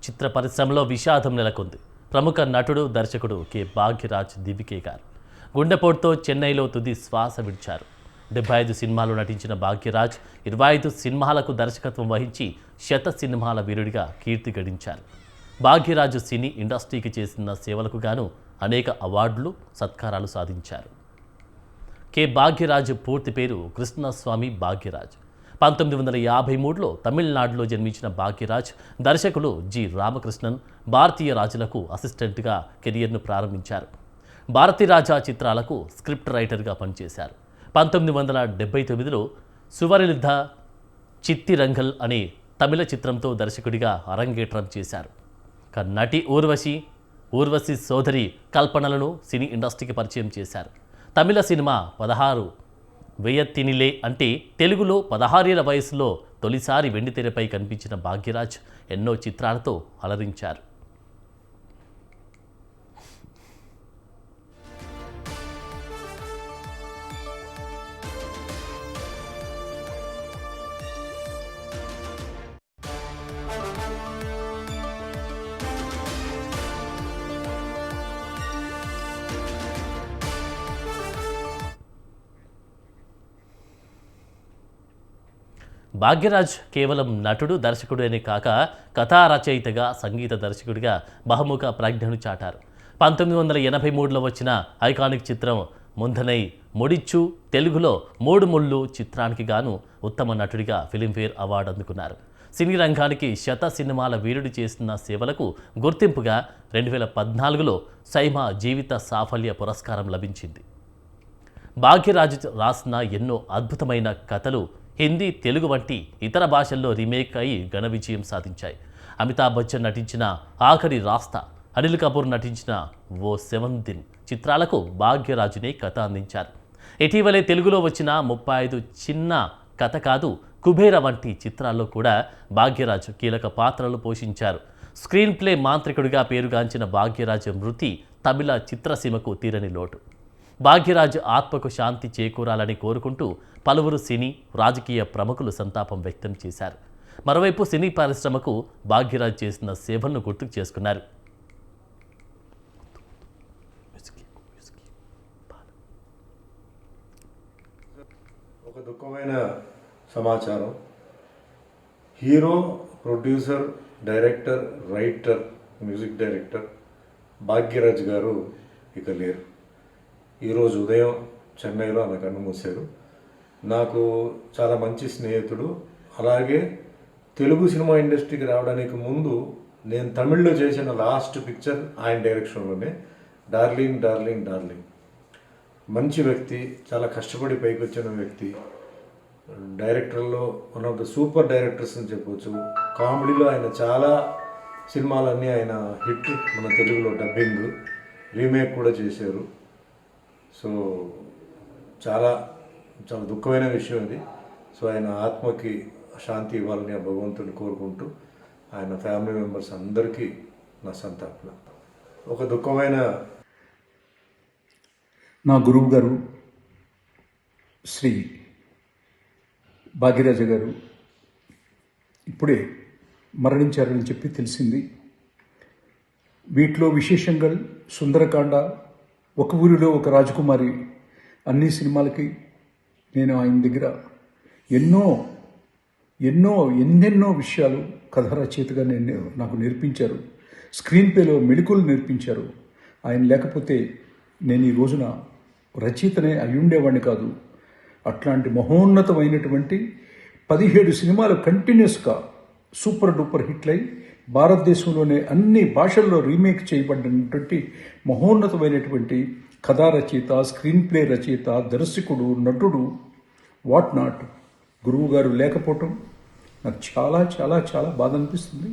చిత్ర పరిశ్రమలో విషాదం నెలకొంది. ప్రముఖ నటుడు, దర్శకుడు కె భాగ్యరాజ్ దివికే గారు గుండెపోటుతో చెన్నైలో తుది శ్వాస విడిచారు. 75 సినిమాలు నటించిన భాగ్యరాజ్ 25 సినిమాలకు దర్శకత్వం వహించి సినిమాల వీరుడిగా కీర్తి గడించారు. భాగ్యరాజు సినీ ఇండస్ట్రీకి చేసిన సేవలకు గాను అనేక అవార్డులు, సత్కారాలు సాధించారు. కె భాగ్యరాజు పూర్తి పేరు కృష్ణస్వామి భాగ్యరాజ్. 1953లో తమిళనాడులో జన్మించిన భాగ్యరాజ్ దర్శకులు జి రామకృష్ణన్, భారతీయ రాజులకు అసిస్టెంట్గా కెరియర్ను ప్రారంభించారు. భారతీ రాజా చిత్రాలకు స్క్రిప్ట్ రైటర్గా పనిచేశారు. 1979లో సువరలిద్ధ చిత్తిరంగల్ అనే తమిళ చిత్రంతో దర్శకుడిగా అరంగేట్రం చేశారు. నటి ఊర్వశి సోదరి కల్పనలను సినీ ఇండస్ట్రీకి పరిచయం చేశారు. తమిళ సినిమా 16 వెయ్యత్తినిలే అంటే తెలుగులో 16 ఏళ్ల వయసులో తొలిసారి వెండితెరపై కనిపించిన భాగ్యరాజ్ ఎన్నో చిత్రాలతో అలరించారు. భాగ్యరాజ్ కేవలం నటుడు, దర్శకుడు అనే కాక కథా రచయితగా, సంగీత దర్శకుడిగా బహుముఖ ప్రజ్ఞను చాటారు. 1983లో వచ్చిన ఐకానిక్ చిత్రం ముందనై ముడిచ్చు తెలుగులో 3 ముళ్ళు చిత్రానికి గాను ఉత్తమ నటుడిగా ఫిలింఫేర్ అవార్డు అందుకున్నారు. సినీ రంగానికి సినిమాల వీరుడు చేసిన సేవలకు గుర్తింపుగా 2014లో సైమా జీవిత సాఫల్య పురస్కారం లభించింది. భాగ్యరాజు రాసిన ఎన్నో అద్భుతమైన కథలు హిందీ, తెలుగు వంటి ఇతర భాషల్లో రీమేక్ అయి ఘన విజయం సాధించాయి. అమితాబ్ బచ్చన్ నటించిన ఆఖరి రాస్తా, అనిల్ కపూర్ నటించిన ఓ 7 దిన్ చిత్రాలకు భాగ్యరాజునే కథ అందించారు. ఇటీవలే తెలుగులో వచ్చిన 35 చిన్న కథ కాదు కుబేర వంటి చిత్రాల్లో కూడా భాగ్యరాజు కీలక పాత్రలు పోషించారు. స్క్రీన్ ప్లే మాంత్రికుడిగా పేరుగాంచిన భాగ్యరాజు మృతి తమిళ చిత్రసీమకు తీరని లోటు. భాగ్యరాజు ఆత్మకు శాంతి చేకూరాలని కోరుకుంటూ పలువురు సినీ, రాజకీయ ప్రముఖులు సంతాపం వ్యక్తం చేశారు. మరోవైపు సినీ పరిశ్రమకు భాగ్యరాజు చేసిన సేవలను గుర్తుకు చేసుకున్నారు. ఒక దుఃఖమైన సమాచారం. Hero, producer, director, writer, music director Bhagyaraj గారు ఇక లేరు. ఈరోజు ఉదయం చెన్నైలో ఆమె కన్ను మూశారు. నాకు చాలా మంచి స్నేహితుడు. అలాగే తెలుగు సినిమా ఇండస్ట్రీకి రావడానికి ముందు నేను తమిళ్లో చేసిన లాస్ట్ పిక్చర్ ఆయన డైరెక్షన్లోనే, డార్లింగ్ డార్లింగ్ డార్లింగ్. మంచి వ్యక్తి, చాలా కష్టపడి పైకి వచ్చిన వ్యక్తి. డైరెక్టర్లో one of the super directors అని చెప్పవచ్చు. కామెడీలో ఆయన చాలా సినిమాలన్నీ ఆయన హిట్. మన తెలుగులో డబ్బింగ్, రీమేక్ కూడా చేశారు. సో చాలా చాలా దుఃఖమైన విషయం ఇది. సో ఆయన ఆత్మకి శాంతి ఇవ్వాలని ఆ భగవంతుని కోరుకుంటూ ఆయన ఫ్యామిలీ మెంబర్స్ అందరికీ నా సంతాపన. ఒక దుఃఖమైన నా గురువు గారు శ్రీ భాగ్యరాజ గారు ఇప్పుడే మరణించారని చెప్పి తెలిసింది. వీటిలో విశేషంగా సుందరకాండ, ఒక ఊరిలో ఒక రాజకుమారి అన్ని సినిమాలకి నేను ఆయన దగ్గర ఎన్నెన్నో విషయాలు కథా రచయితగా నాకు నేర్పించారు. స్క్రీన్ ప్లేలో మెళకువలు నేర్పించారు. ఆయన లేకపోతే నేను ఈ రోజున రచయితనే అయి ఉండేవాడిని కాదు. అట్లాంటి మహోన్నతమైనటువంటి 17 సినిమాలు కంటిన్యూస్గా సూపర్ డూపర్ హిట్లై భారతదేశంలోనే అన్ని భాషల్లో రీమేక్ చేయబడినటువంటి మహోన్నతమైనటువంటి కథా రచయిత, స్క్రీన్ ప్లే రచయిత, దర్శకుడు, నటుడు, వాట్ నాట్ గురువు గారు లేకపోవటం నాకు చాలా చాలా చాలా బాధ అనిపిస్తుంది.